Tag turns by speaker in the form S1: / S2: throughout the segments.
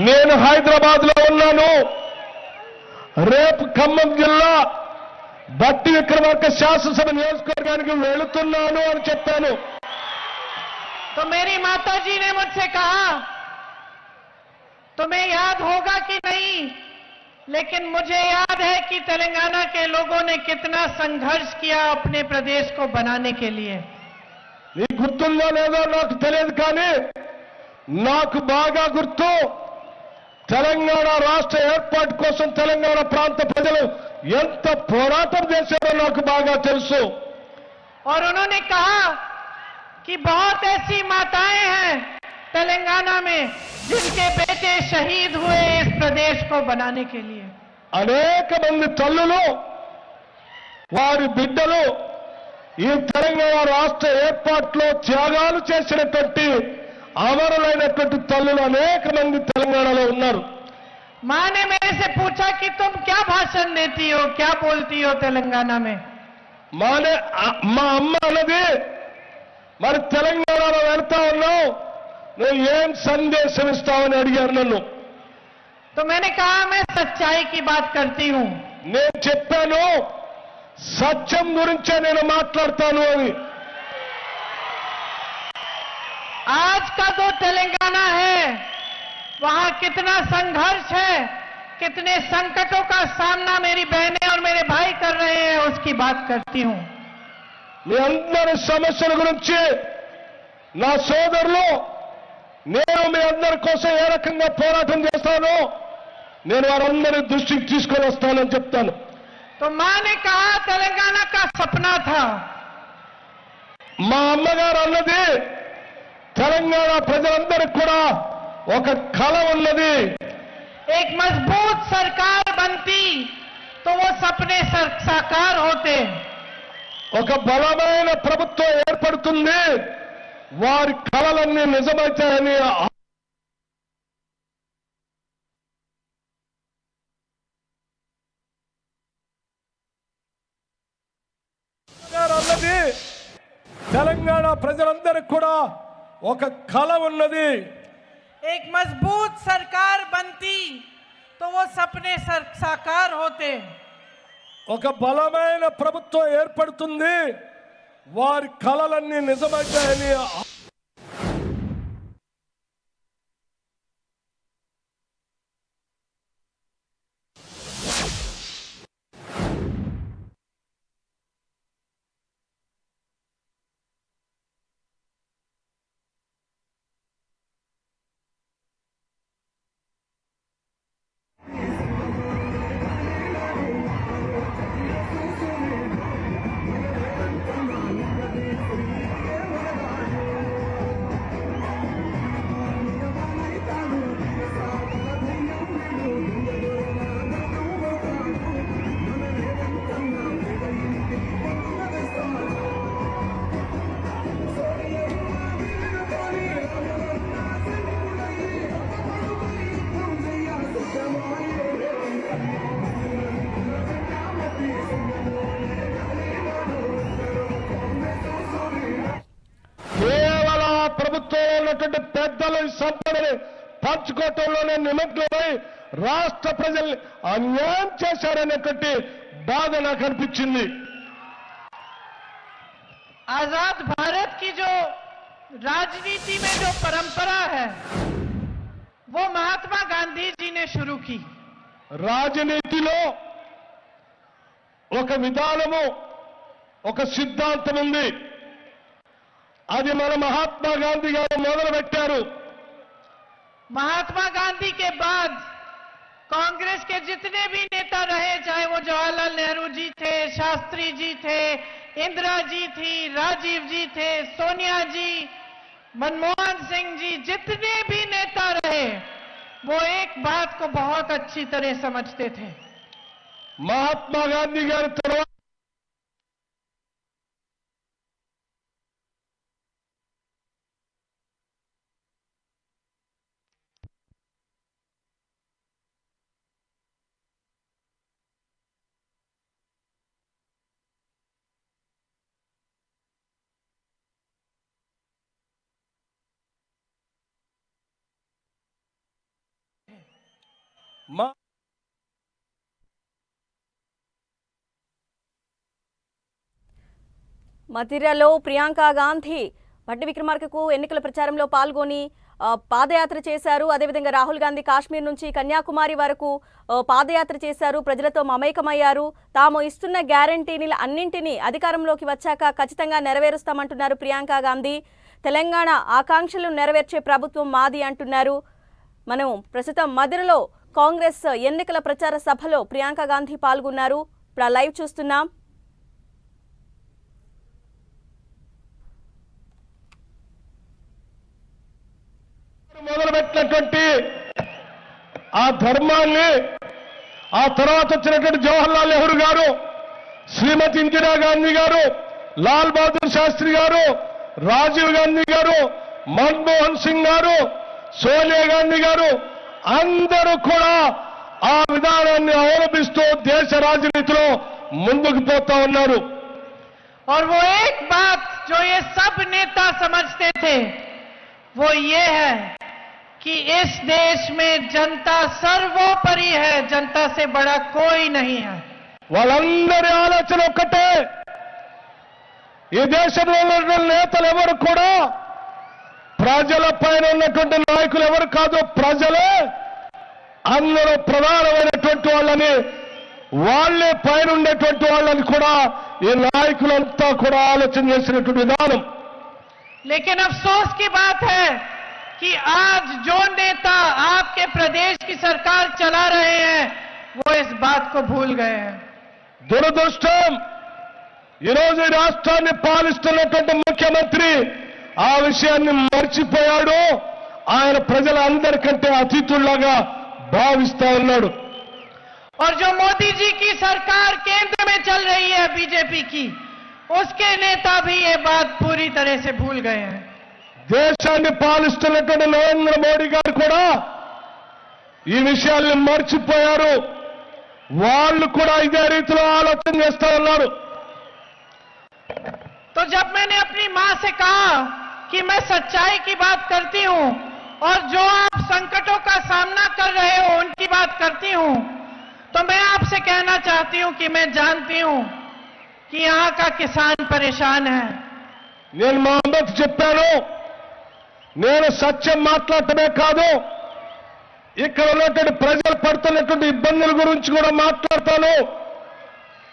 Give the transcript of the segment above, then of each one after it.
S1: నేను హైదరాబాద్ లో ఉన్నాను. రేపు ఖమ్మం జిల్లా బట్టి విక్రమార్క శాసనసభ నియోజకవర్గానికి వెళుతున్నాను అని చెప్పాను.
S2: तो मेरी माताजी ने मुझसे कहा, तुम्हें याद होगा कि नहीं, लेकिन मुझे याद है कि तेलंगाना के लोगों ने कितना संघर्ष किया अपने प्रदेश को बनाने के लिए।
S1: నీకు గుర్తుందో లేదో నాకు తెలియదు, కానీ నాకు బాగా గుర్తు తెలంగాణ రాష్ట్ర ఏర్పాటు కోసం తెలంగాణ ప్రాంత ప్రజలు ఎంత పోరాటం చేశారో నాకు బాగా తెలుసు.
S2: और उन्होंने कहा कि बहुत ऐसी माताएं हैं तेलंगाना में जिनके बेटे शहीद हुए इस प्रदेश को बनाने के लिए।
S1: అనేక మంది తల్లులు వారి బిడ్డలు ఈ తెలంగాణ రాష్ట్ర ఏర్పాటులో త్యాగాలు చేసినటువంటి అమరులైనటువంటి తల్లులు అనేక మంది తెలంగాణలో ఉన్నారు.
S2: मां ने मेरे से पूछा कि तुम क्या भाषण देती हो, क्या बोलती हो तेलंगाना में।
S1: మా అమ్మ అన్నది, మరి తెలంగాణలో వెళ్తా ఉన్నావు, నువ్వు ఏం సందేశం ఇస్తావని అడిగారు నన్ను.
S2: तो मैंने कहा मैं सच्चाई की बात करती हूं।
S1: నేను చెప్పాను సత్యం గురించే నేను మాట్లాడతాను అని.
S2: आज का जो तेलंगाना है वहां कितना संघर्ष है, कितने संकटों का सामना मेरी बहनें और मेरे भाई कर रहे हैं, उसकी बात करती हूं।
S1: మీ అందరి సమస్యల గురించి నా సోదరులు, నేను మీ అందరి కోసం ఏ రకంగా పోరాటం చేస్తానో నేను వారందరి దృష్టికి తీసుకొని వస్తానని చెప్తాను.
S2: तो मां ने कहा तेलंगाना का सपना था।
S1: మా అమ్మగారు అన్నది తెలంగాణ ప్రజలందరికీ కూడా ఒక కళ ఉన్నది.
S2: एक मजबूत सरकार बनती तो वो सपने साकार होते।
S1: ఒక బలమైన ప్రభుత్వం ఏర్పడుతుంది, వారి కళలన్నీ నిజమవుతాయని అన్నది. తెలంగాణ ప్రజలందరికీ కూడా ఒక కళ ఉన్నది.
S2: एक मजबूत सरकार बनती तो वो सपने साकार होते।
S1: ఒక బలమైన ప్రభుత్వం ఏర్పడుతుంది, వారి కళలన్నీ నిజమవుతాయని ప్రభుత్వంలో ఉన్నటువంటి పెద్దలు ఈ సంపదని పంచుకోవటంలోనే నిమగ్నమై రాష్ట్ర ప్రజల్ని అన్యాయం చేశారనేటువంటి బాధ నాకు అనిపించింది.
S2: आजाद भारत की जो राजनीति में जो परंपरा है वो महात्मा गांधी जी ने शुरू की।
S1: రాజనీతిలో ఒక విధానము, ఒక సిద్ధాంతం ఉంది. అది మన మహాత్మా గాంధీ గారు మొదలుపెట్టారు.
S2: महात्मा गांधी के बाद कांग्रेस के जितने भी नेता रहे, चाहे वो जवाहरलाल नेहरू जी थे, शास्त्री जी थे, इंदिरा जी थी, राजीव जी थे, सोनिया जी, मनमोहन सिंह जी, जितने भी नेता रहे वो एक बात को बहुत अच्छी तरह समझते थे।
S1: మహాత్మా గాంధీ గారి తర్వాత మా
S3: మధిరలో ప్రియాంక గాంధీ భట్టి విక్రమార్కకు ఎన్నికల ప్రచారంలో పాల్గొని పాదయాత్ర చేశారు. అదేవిధంగా రాహుల్ గాంధీ కాశ్మీర్ నుంచి కన్యాకుమారి వరకు పాదయాత్ర చేశారు. ప్రజలతో మమేకమయ్యారు. తాము ఇస్తున్న గ్యారంటీని అన్నింటినీ అధికారంలోకి వచ్చాక ఖచ్చితంగా నెరవేరుస్తామంటున్నారు ప్రియాంక గాంధీ. తెలంగాణ ఆకాంక్షలు నెరవేర్చే ప్రభుత్వం మాది అంటున్నారు. మనం ప్రస్తుతం మధిరలో కాంగ్రెస్ ఎన్నికల ప్రచార సభలో ప్రియాంక గాంధీ పాల్గొన్నారు. ఇప్పుడు లైవ్ చూస్తున్నాం.
S1: మొదలుపెట్టినటువంటి ఆ ధర్మాన్ని ఆ తర్వాత వచ్చినటువంటి జవహర్లాల్ నెహ్రూ గారు, శ్రీమతి ఇందిరాగాంధీ గారు, లాల్ బహదూర్ శాస్త్రి గారు, రాజీవ్ గాంధీ గారు, మన్మోహన్ సింగ్ గారు, సోనియా గాంధీ గారు అందరూ కూడా ఆ విధానాన్ని అవలంబిస్తూ దేశ రాజనీతిలో ముందుకు పోతా ఉన్నారు.
S2: और वो एक बात जो ये सब नेता समझते थे वो ये है कि इस देश में जनता सर्वोपरि है, जनता से बड़ा कोई नहीं है.
S1: వాళ్ళందరి ఆలోచన ఒక్కటే, ఈ దేశంలో ఉన్నటువంటి నేతలు ఎవరు కూడా ప్రజల పైన ఉన్నటువంటి నాయకులు ఎవరు కాదు, ప్రజలే అందరూ ప్రధానమైనటువంటి వాళ్ళని, వాళ్ళే పైన ఉండేటువంటి వాళ్ళని కూడా ఈ నాయకులంతా కూడా ఆలోచన చేసినటువంటి విధానం.
S2: लेकिन अफसोस की बात है कि आज जो नेता आपके प्रदेश की सरकार चला रहे हैं वो इस बात को भूल गए हैं.
S1: దురదృష్టం, ఈరోజు ఈ రాష్ట్రాన్ని పాలిస్తున్నటువంటి ముఖ్యమంత్రి ఆ విషయాన్ని మర్చిపోయాడు. ఆయన ప్రజలందరికంటే అతిథుల్లాగా భావిస్తా ఉన్నాడు.
S2: और जो मोदी जी की सरकार केंद्र में चल रही है बीजेपी की, उसके नेता भी ये बात पूरी तरह से भूल गए हैं.
S1: దేశాన్ని పాలిస్తున్నటువంటి నరేంద్ర మోడీ గారు కూడా ఈ విషయాల్ని మర్చిపోయారు. వాళ్ళు కూడా ఇదే రీతిలో ఆలోచన చేస్తా ఉన్నారు.
S2: तो जब मैंने अपनी मां से कहा कि मैं सच्चाई की बात करती हूं और जो आप संकटों का सामना कर रहे हो उनकी बात करती हूं, तो मैं आपसे कहना चाहती हूं कि मैं जानती हूं कि यहां का किसान परेशान है.
S1: నేను మా అమ్మకు చెప్పాను, నేను సత్యం మాట్లాడటమే కాదు, ఇక్కడ ఉన్నటువంటి ప్రజలు పడుతున్నటువంటి ఇబ్బందుల గురించి కూడా మాట్లాడతాను.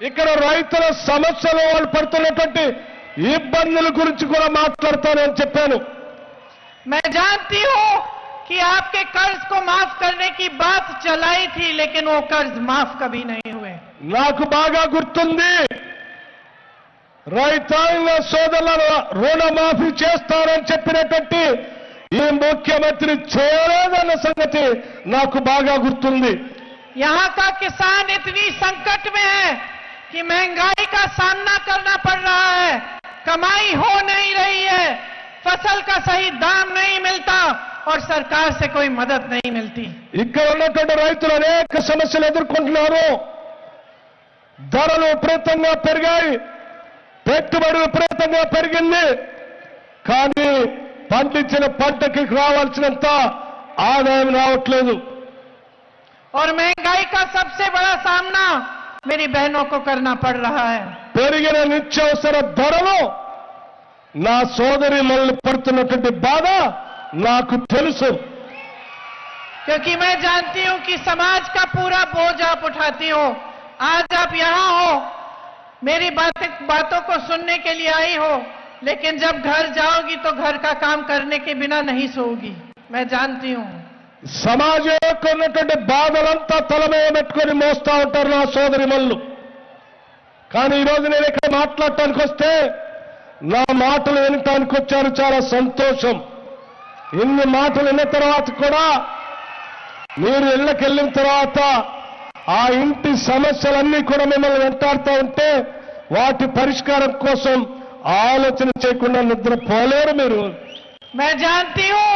S1: ఇక్కడ రైతుల సమస్యలు, వాళ్ళు పడుతున్నటువంటి ఇబ్బందుల గురించి కూడా మాట్లాడతాను అని చెప్పాను.
S2: मैं जानती हूं कि आपके कर्ज को माफ करने की बात चलाई थी, लेकिन वो कर्ज माफ कभी नहीं हुए.
S1: నాకు బాగా గుర్తుంది, రైతాంగ సోదరుల రుణమాఫీ చేస్తారని చెప్పినటువంటి ఈ ముఖ్యమంత్రి చేయలేదన్న సంగతి నాకు బాగా గుర్తుంది.
S2: यहाँ का किसान इतनी संकट में है कि महंगाई का सामना करना पड़ रहा है, कमाई हो नहीं रही है, फसल का सही दाम नहीं मिलता और सरकार से कोई मदद नहीं मिलती.
S1: ఇక్కడ ఉన్నటువంటి రైతులు అనేక సమస్యలు ఎదుర్కొంటున్నారు. ధరలు విపరీతంగా పెరిగాయి, పెట్టుబడి విపరీతంగా పెరిగింది, కానీ పండించిన పంటకి రావాల్సినంత ఆదాయం రావట్లేదు.
S2: और महंगाई का सबसे बड़ा सामना मेरी बहनों को करना पड़ रहा है.
S1: పెరిగిన నిత్యావసర ధరలు నా సోదరి మళ్ళీ పడుతున్నటువంటి బాధ నాకు తెలుసు.
S2: क्योंकि मैं जानती हूं कि समाज का पूरा बोझ आप उठाती हो. आज आप यहां हो, मेरी बातों को सुनने के लिए आई हो, लेकिन जब घर जाओगी तो घर का काम करने के बिना नहीं सोओगी. मैं जानती हूं.
S1: సమాజం యొక్క ఉన్నటువంటి బాధలంతా తల మీద పెట్టుకొని మోస్తా ఉంటారు నా సోదరి మళ్ళు. కానీ ఈరోజు నేను ఇక్కడ మాట్లాడటానికి వస్తే నా మాటలు వినటానికి వచ్చారు, చాలా సంతోషం. ఇన్ని మాటలు విన్న తర్వాత కూడా మీరు ఇళ్ళకి వెళ్ళిన తర్వాత ఆ ఇంటి సమస్యలన్నీ కూడా మిమ్మల్ని వెంటాడుతూ ఉంటే వాటి పరిష్కారం కోసం ఆలోచన చేయకుండా నిద్రపోలేరు మీరు.
S2: मैं जानती हूं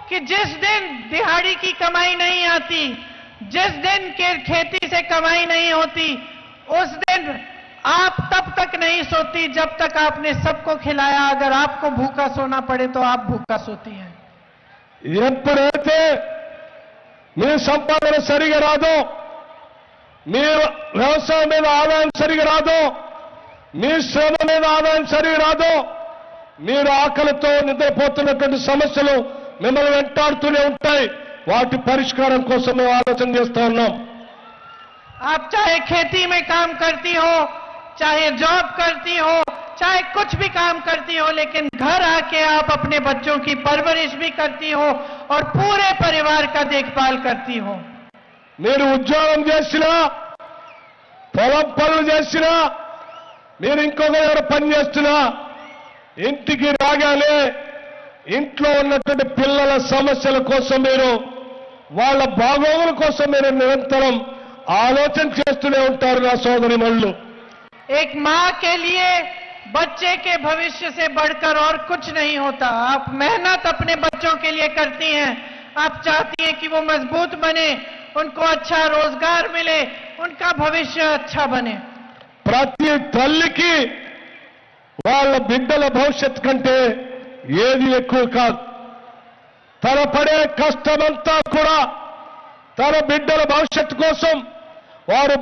S2: कि जिस दिन दिहाड़ी की कमाई नहीं आती, जिस दिन के खेती से कमाई नहीं होती, उस दिन आप तब तक नहीं सोती जब तक आपने सबको खिलाया. अगर आपको भूखा सोना पड़े तो आप भूखा सोती हैं.
S1: ఎప్పుడైతే మీ సంపాదన సరిగా రాదు, మీ వ్యవసాయం మీద ఆదాయం సరిగా రాదు, మీ శ్రమ మీద ఆదాయం సరిగా రాదు, మీరు ఆకలితో నిద్రపోతున్నటువంటి సమస్యలు మిమ్మల్ని వెంటాడుతూనే ఉంటాయి. వాటి పరిష్కారం కోసం మేము ఆలోచన చేస్తా ఉన్నాం.
S2: आप चाहे खेती में काम करती हो, चाहे जॉब करती हो, चाहे कुछ भी काम करती हो, लेकिन घर आके आप अपने बच्चों की परवरिश भी करती हो और पूरे परिवार का देखभाल करती हो।
S1: మీరు ఉద్యోగం చేసినా, పొలం పనులు చేసినా, మీరు ఇంకొక దగ్గర పని చేస్తున్నా, ఇంటికి రాగానే ఇంట్లో ఉన్నటువంటి పిల్లల సమస్యల కోసం మీరు, వాళ్ళ బాగోగుల కోసం మీరు నిరంతరం ఆలోచన చేస్తూనే ఉంటారు నా సోదరిమణులు.
S2: एक माँ के लिए बच्चे के भविष्य से बढ़कर और कुछ नहीं होता। आप मेहनत अपने बच्चों के लिए करती हैं, आप चाहती हैं कि वो मजबूत बने, उनको अच्छा रोजगार मिले, उनका भविष्य अच्छा बने।
S1: ప్రతి తల్లికి వాళ్ళ బిడ్డల భవిష్యత్ కంటే ఏది ఎక్కువ కాదు. తన పడే కష్టమంతా కూడా తన బిడ్డల భవిష్యత్తు కోసం, వారు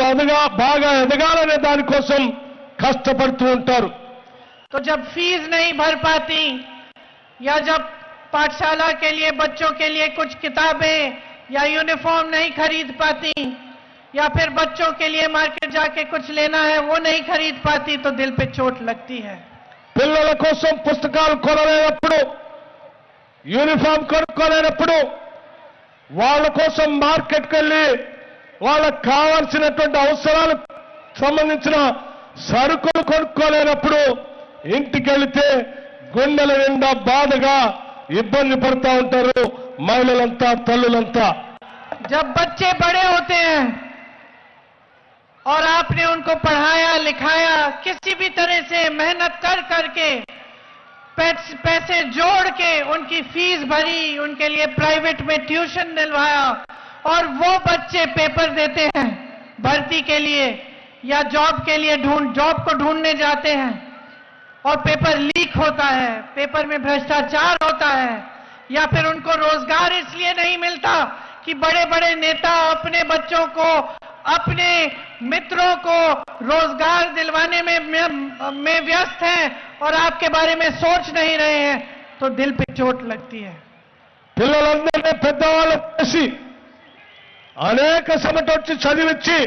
S1: బాగా ఎదగాలనే దానికోసం కష్టపడుతూ ఉంటారు.
S2: तो जब फीस नहीं भर पाती या जब पाठशाला के लिए बच्चों के लिए कुछ किताबें या यूनिफॉर्म नहीं खरीद पाती, या फिर बच्चों के लिए मार्केट जाके कुछ लेना है वो नहीं खरीद पाती, तो दिल पे चोट लगती है।
S1: పిల్లల కోసం పుస్తకాలు కొనలేనప్పుడు, యూనిఫామ్ కొనుక్కోలేనప్పుడు, వాళ్ళ కోసం మార్కెట్కి వెళ్ళి వాళ్ళకు కావాల్సినటువంటి అవసరాలకు సంబంధించిన సరుకులు కొనుక్కోలేనప్పుడు ఇంటికి వెళితే గుండెల నిండా బాధగా ఇబ్బంది పడుతూ ఉంటారు మహిళలంతా, తల్లులంతా.
S2: जब बच्चे बड़े होते हैं और आपने उनको पढ़ाया लिखाया, किसी भी तरह से मेहनत कर करके पैसे जोड़ के उनकी फीस भरी, उनके लिए प्राइवेट में ट्यूशन दिलवाया, और वो बच्चे पेपर देते हैं भर्ती के लिए या जॉब के लिए जॉब को ढूंढने जाते हैं और पेपर लीक होता है, पेपर में भ्रष्टाचार होता है, या फिर उनको रोजगार इसलिए नहीं मिलता कि बड़े बड़े नेता अपने बच्चों को, अपने मित्रों को रोजगार दिलवाने में व्यस्त हैं और आपके बारे में सोच नहीं रहे हैं, तो दिल पे चोट लगती है।
S1: పిల్లలందరినీ పెద్దవాళ్ళు చేసి అనేక సమటొచ్చి చదివించి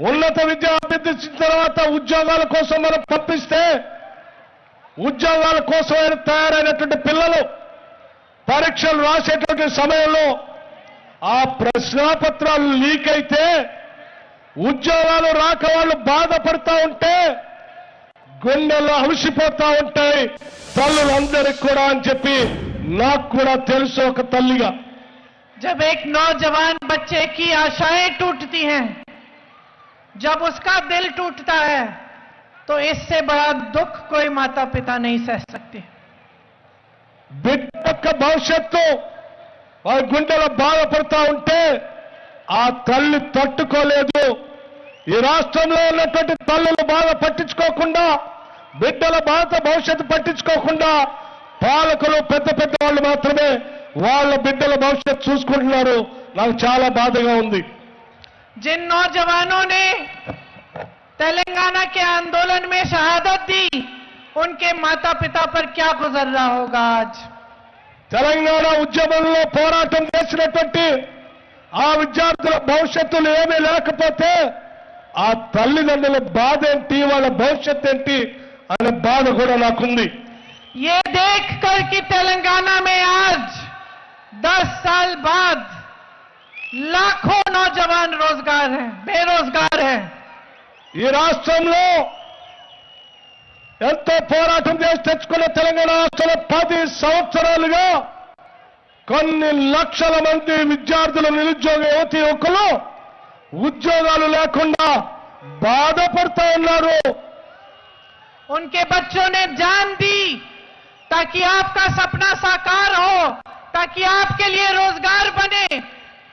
S1: ఉన్నత విద్య అభ్యర్థించిన తర్వాత ఉద్యోగాల కోసం మనం పంపిస్తే, ఉద్యోగాల కోసం తయారైనటువంటి పిల్లలు పరీక్షలు రాసేటువంటి సమయంలో ఆ ప్రశ్నాపత్రాలు లీక్ అయితే ఉద్యోగాలు రాక వాళ్ళు బాధపడతా ఉంటే గుండెల్లో అలసిపోతా ఉంటాయి తల్లులందరికీ కూడా అని చెప్పి నాకు కూడా తెలుసు ఒక తల్లిగా.
S2: जब एक नौजवान बच्चे की आशाएं टूटती हैं, जब उसका दिल टूटता है, तो इससे बड़ा दुख कोई माता पिता नहीं सह सकते।
S1: బిడ్డ యొక్క భవిష్యత్తు వారి గుండెలో బాధపడతా ఉంటే ఆ తల్లి తట్టుకోలేదు. ఈ రాష్ట్రంలో ఉన్నటువంటి తల్లులు బాధ పట్టించుకోకుండా, బిడ్డల బాధ భవిష్యత్తు పట్టించుకోకుండా పాలకులు పెద్ద పెద్ద వాళ్ళు మాత్రమే వాళ్ళ బిడ్డల భవిష్యత్తు చూసుకుంటున్నారు. నాకు చాలా బాధగా ఉంది.
S2: जिन नौजवानों ने तेलंगाना के आंदोलन में शहादत दी, उनके माता पिता पर क्या गुजर रहा होगा आज।
S1: తెలంగాణ ఉద్యమంలో పోరాటం చేసినటువంటి ఆ విద్యార్థుల భవిష్యత్తులు ఏమీ లేకపోతే ఆ తల్లిదండ్రుల బాధ ఏంటి, వాళ్ళ భవిష్యత్తు ఏంటి అనే బాధ కూడా నాకుంది.
S2: ये देख कर कि तेलंगाना में आज 10 साल बाद लाखों नौजवान बेरोजगार हैं।
S1: ఈ రాష్ట్రంలో ఎంతో పోరాటం చేసి తెచ్చుకున్న తెలంగాణ రాష్ట్రంలో 10 సంవత్సరాలుగా కొన్ని లక్షల మంది విద్యార్థులు, నిరుద్యోగ యువతి యువకులు ఉద్యోగాలు లేకుండా బాధపడుతూ ఉన్నారు.
S2: उनके बच्चों ने जान दी ताकि आपका सपना साकार हो, ताकि आपके लिए रोजगार बने,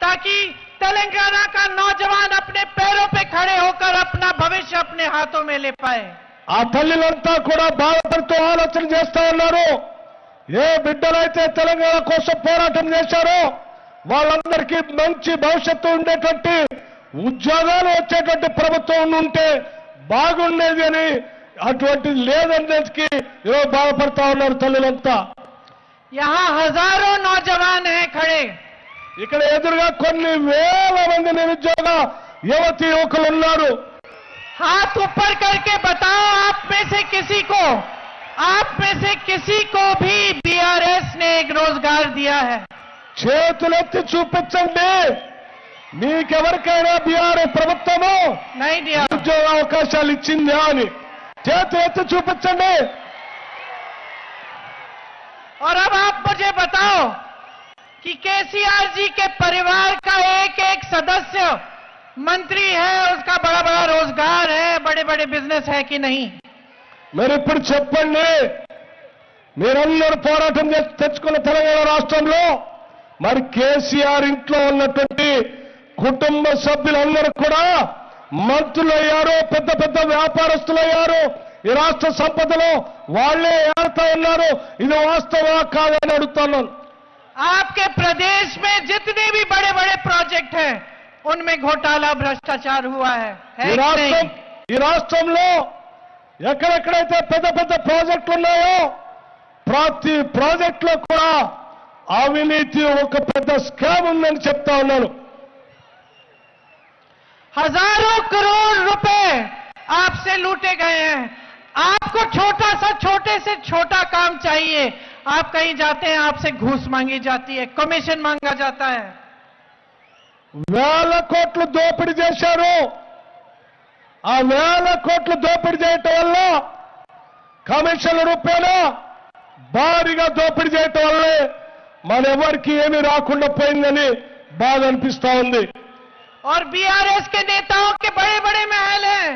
S2: ताकि तेलंगाना का नौजवान अपने पैरों पे खड़े होकर अपना भविष्य अपने हाथों में ले पाए।
S1: ఆ తల్లులంతా కూడా బాధపడుతూ ఆలోచన చేస్తా ఉన్నారు. ఏ బిడ్డలైతే తెలంగాణ కోసం పోరాటం చేశారో వాళ్ళందరికీ మంచి భవిష్యత్తు ఉండేటువంటి ఉద్యోగాలు వచ్చేటువంటి ప్రభుత్వం ఉంటే బాగుండేది అని అటువంటి లేదనేకి ఈరోజు బాధపడతా ఉన్నారు తల్లులంతా.
S2: यहाँ हजारों नौजवान हैं खड़े,
S1: ఇక్కడ ఎదురుగా కొన్ని వేల మంది నిరుద్యోగ యువతి యువకులు ఉన్నారు.
S2: हाथ ऊपर करके बताओ आप में से किसी को भी बीआरएस ने एक रोजगार दिया है?
S1: చేతులెత్తి చూపించండి, మీకెవరికైనా బీఆర్ఎస్ ప్రభుత్వము
S2: नहीं दिया.
S1: ఉద్యోగ అవకాశాలు ఇచ్చిందా అని చేతులెత్తి చూపించండి.
S2: और अब आप मुझे बताओ कि केसीआर जी के परिवार का एक एक सदस्य मंत्री है, उसका बड़ा बड़ा रोजगार है, बड़े बड़े बिजनेस है कि नहीं?
S1: మీరు ఇప్పుడు చెప్పండి, మీరందరూ పోరాటం చేసి తెచ్చుకున్న తెలంగాణ రాష్ట్రంలో మరి కేసీఆర్ ఇంట్లో ఉన్నటువంటి కుటుంబ సభ్యులందరూ కూడా మంత్రులయ్యారు, పెద్ద పెద్ద వ్యాపారస్తులయ్యారు. ఈ రాష్ట్ర సంపదలో వాళ్లే ఏళ్తా ఉన్నారు. ఇది వాస్తవా కాదని అడుగుతున్నాను.
S2: आपके प्रदेश में जितने भी बड़े बड़े प्रोजेक्ट हैं उनमें घोटाला भ्रष्टाचार हुआ है कि नहीं?
S1: ఈ రాష్ట్రంలో ఎక్కడెక్కడైతే పెద్ద పెద్ద ప్రాజెక్టులు ఉన్నాయో ప్రతి ప్రాజెక్టులో కూడా అవినీతి ఒక పెద్ద స్కామ్ ఉందని చెప్తా ఉన్నాను.
S2: हजारों करोड़ रुपए आपसे लूटे गए हैं. आपको छोटा सा छोटे से छोटा काम चाहिए, आप कहीं जाते हैं आपसे घूस मांगी जाती है, कमीशन मांगा जाता है.
S1: వేల కోట్లు దోపిడీ చేశారు. ఆ వేల కోట్లు దోపిడీ చేయటం వల్ల కమిషన్ల రూపేణా భారీగా దోపిడీ చేయటం వల్లే మనెవరికి ఏమీ రాకుండా పోయిందని బాధ అనిపిస్తా ఉంది.
S2: और बीआरएस के नेताओं के बड़े बड़े महल हैं,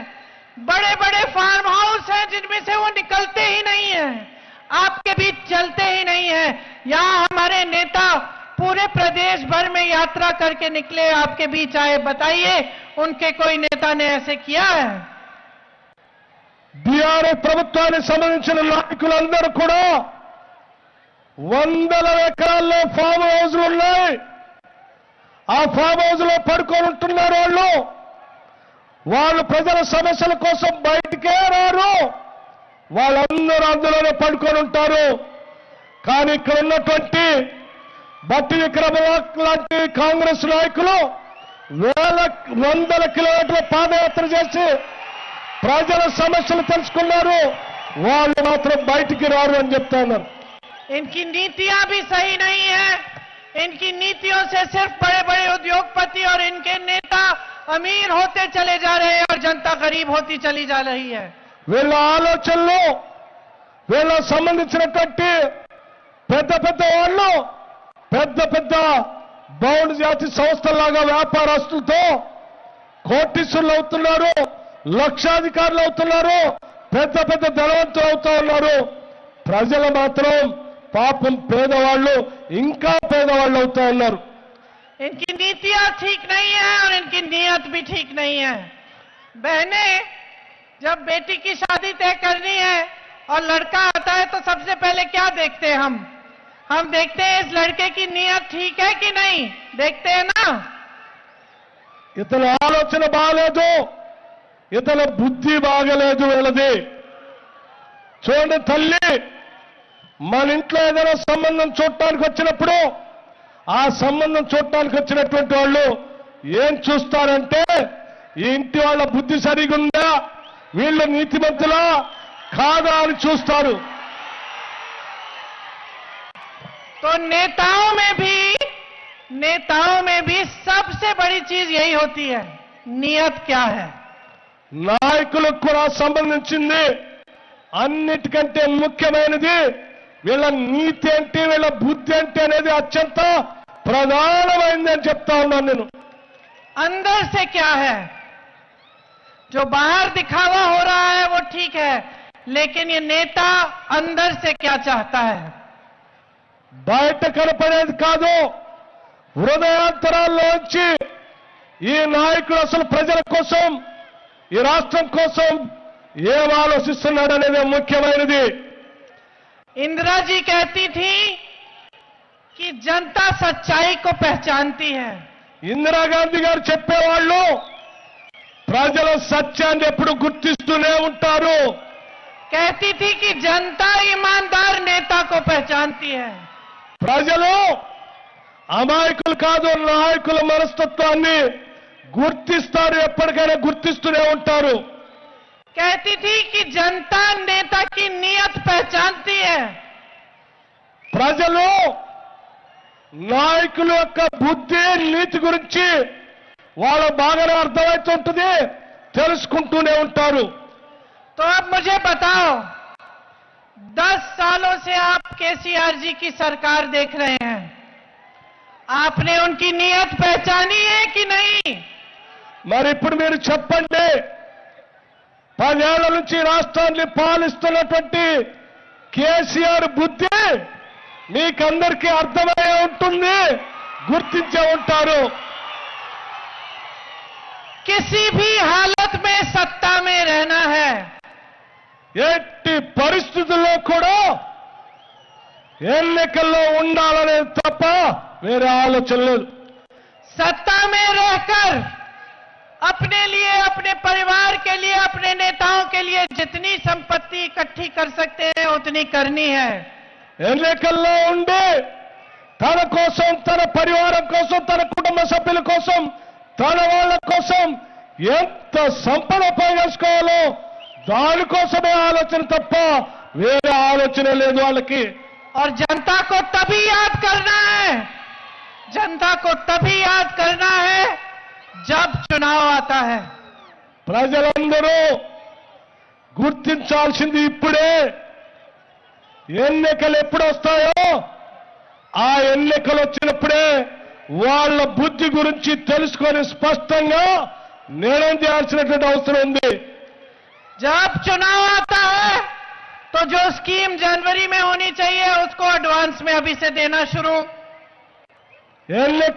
S2: बड़े बड़े फार्म हाउस हैं जिनमें से वो निकलते ही नहीं है, आपके बीच चलते ही नहीं है. यहाँ हमारे नेता पूरे प्रदेश भर में यात्रा करके निकले, आपके बीच आए. बताइए उनके कोई नेता ने ऐसे किया है?
S1: బీఆర్ఎస్ ప్రభుత్వానికి సంబంధించిన నాయకులందరూ కూడా వందల ఎకరాల్లో ఫామ్ హౌస్లు ఉన్నాయి. ఆ ఫామ్ హౌస్ లో పడుకొని ఉంటున్నారు. వాళ్ళు ప్రజల సమస్యల కోసం బయటికే రారు. వాళ్ళందరూ అందులోనే పడుకొని ఉంటారు. కానీ ఇక్కడ ఉన్నటువంటి బట్టి విక్రమార్క లాంటి కాంగ్రెస్ నాయకులు వందల కిలోమీటర్ల పాదయాత్ర చేసి ప్రజల సమస్యలు తెలుసుకున్నారు. వాళ్ళు మాత్రం బయటికి రారు అని చెప్తున్నారు.
S2: इनकी नीतियां भी सही नहीं है. इनकी नीतियों से सिर्फ बड़े बड़े उद्योगपति और इनके नेता अमीर होते चले जा रहे हैं और जनता गरीब होती चली जा रही है.
S1: వీళ్ళ ఆలోచనలు, వీళ్ళ సంబంధించినటువంటి పెద్ద పెద్ద వాళ్ళు పెద్ద పెద్ద బౌండ్ జాతి సంస్థల్లాగా వ్యాపారస్తులతో కోటీశ్వరులు అవుతున్నారు, లక్షాధికారులు అవుతున్నారు, పెద్ద పెద్ద ధనవంతులు అవుతా ఉన్నారు. ప్రజలు మాత్రం పాపం పేదవాళ్ళు ఇంకా పేదవాళ్ళు అవుతా ఉన్నారు.
S2: इनकी नीतियां ठीक नहीं है और इनकी नीयत भी ठीक नहीं है. बहनें, जब बेटी की शादी तय करनी है और लड़का आता है तो सबसे पहले क्या देखते हैं हम देखते हैं इस लड़के की नीयत ठीक है कि नहीं. देखते हैं ना.
S1: ఇతని ఆలోచన బాగలేదు, ఇతని బుద్ధి బాగలేదు వీళ్ళది. చూడండి తల్లి, మన ఇంట్లో ఏదైనా సంబంధం చూడటానికి వచ్చినప్పుడు ఆ సంబంధం చూడటానికి వచ్చినటువంటి వాళ్ళు ఏం చూస్తారంటే ఈ ఇంటి వాళ్ళ బుద్ధి సరిగా ఉందా, వీళ్ళు నీతిమంతులా కాదా అని చూస్తారు.
S2: तो नेताओं में भी सबसे बड़ी चीज यही होती है, नियत क्या है.
S1: నాయకులకు కూడా సంబంధించింది అన్నిటికంటే ముఖ్యమైనది వీళ్ళ నీతి అంటే, వీళ్ళ బుద్ధి అంటే అనేది అత్యంత ప్రధానమైంది అని చెప్తా ఉన్నాను నేను.
S2: अंदर से क्या है. जो बाहर दिखावा हो रहा है वो ठीक है, लेकिन ये नेता अंदर से क्या चाहता है.
S1: బయట కనపడేది కాదు, హృదయాంతరాల్లోంచి ఈ నాయకుడు అసలు ప్రజల కోసం, ఈ రాష్ట్రం కోసం ఏం ఆలోచిస్తున్నాడు అనేది ముఖ్యమైనది.
S2: इंदिरा जी कहती थी कि जनता सच्चाई को पहचानती है।
S1: ఇందిరాగాంధీ గారు చెప్పేవాళ్ళు ప్రజల సత్యాన్ని ఎప్పుడు గుర్తిస్తూనే ఉంటారు.
S2: कहती थी कि जनता ईमानदार नेता को पहचानती है।
S1: ప్రజలు అమాయకులు కాదు, నాయకుల మనస్తత్వాన్ని గుర్తిస్తారు, ఎప్పటికైనా గుర్తిస్తూనే ఉంటారు.
S2: कहती थी कि जनता नेता की नीयत पहचानती है।
S1: ప్రజలు నాయకుల యొక్క బుద్ధి నీతి గురించి వాళ్ళ బాగానే అర్థమవుతుంటుంది, తెలుసుకుంటూనే ఉంటారు.
S2: तो अब मुझे बताओ, 10 सालों से आप केसीआर जी की सरकार देख रहे हैं, आपने उनकी नीयत पहचानी है कि नहीं?
S1: మరి ఇప్పుడు మీరు చెప్పండి, 10 ఏళ్ల నుంచి రాష్ట్రాన్ని పాలిస్తున్నటువంటి కేసీఆర్ బుద్ధి మీకందరికీ అర్థమయ్యే ఉంటుంది, గుర్తించే ఉంటారు.
S2: किसी भी हालत में सत्ता में रहना है,
S1: ఎట్టి పరిస్థితుల్లో కూడా ఎన్నికల్లో ఉండాలనేది తప్ప వేరే ఆలోచన లేదు.
S2: सत्ता में रहकर अपने लिए, अपने परिवार के लिए, अपने नेताओं के लिए जितनी संपत्ति इकट्ठी कर सकते हैं उतनी करनी है।
S1: ఎన్నికల్లో ఉండి తన కోసం, తన పరివారం కోసం, తన కుటుంబ సభ్యుల కోసం, తన వాళ్ళ కోసం ఎంత సంపద పోగేసుకోవాలో దానికోసమే ఆలోచన తప్ప వేరే ఆలోచన లేదు వాళ్ళకి.
S2: और जनता को तभी याद करना है, जनता को तभी याद करना है जब चुनाव आता है।
S1: ప్రజలందరూ గుర్తించాల్సింది ఇప్పుడే. ఎన్నికలు ఎప్పుడు వస్తాయో ఆ ఎన్నికలు వచ్చినప్పుడే వాళ్ళ బుద్ధి గురించి తెలుసుకొని స్పష్టంగా నిర్ణయం చేయాల్సినటువంటి అవసరం ఉంది.
S2: जब चुनाव आता है तो जो स्कीम जनवरी में होनी चाहिए उसको एडवांस में अभी से देना शुरू।
S1: ఎన్నిక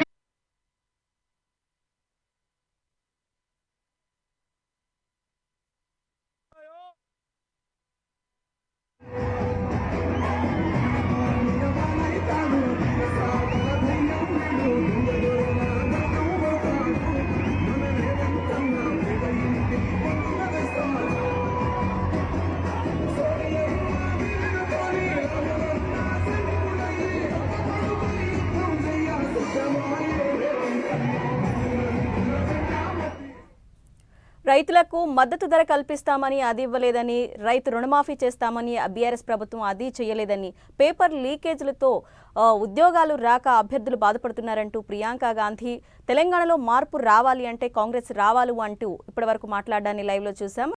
S3: రైతులకు మద్దతు ధర కల్పిస్తామని అది ఇవ్వలేదని, రైతు రుణమాఫీ చేస్తామని బీఆర్ఎస్ ప్రభుత్వం అది చేయలేదని, పేపర్ లీకేజీలతో ఉద్యోగాలు రాక అభ్యర్థులు బాధపడుతున్నారంటూ ప్రియాంక గాంధీ తెలంగాణలో మార్పు రావాలి అంటే కాంగ్రెస్ రావాలి అంటూ ఇప్పటివరకు మాట్లాడడాన్ని లైవ్లో చూసాం.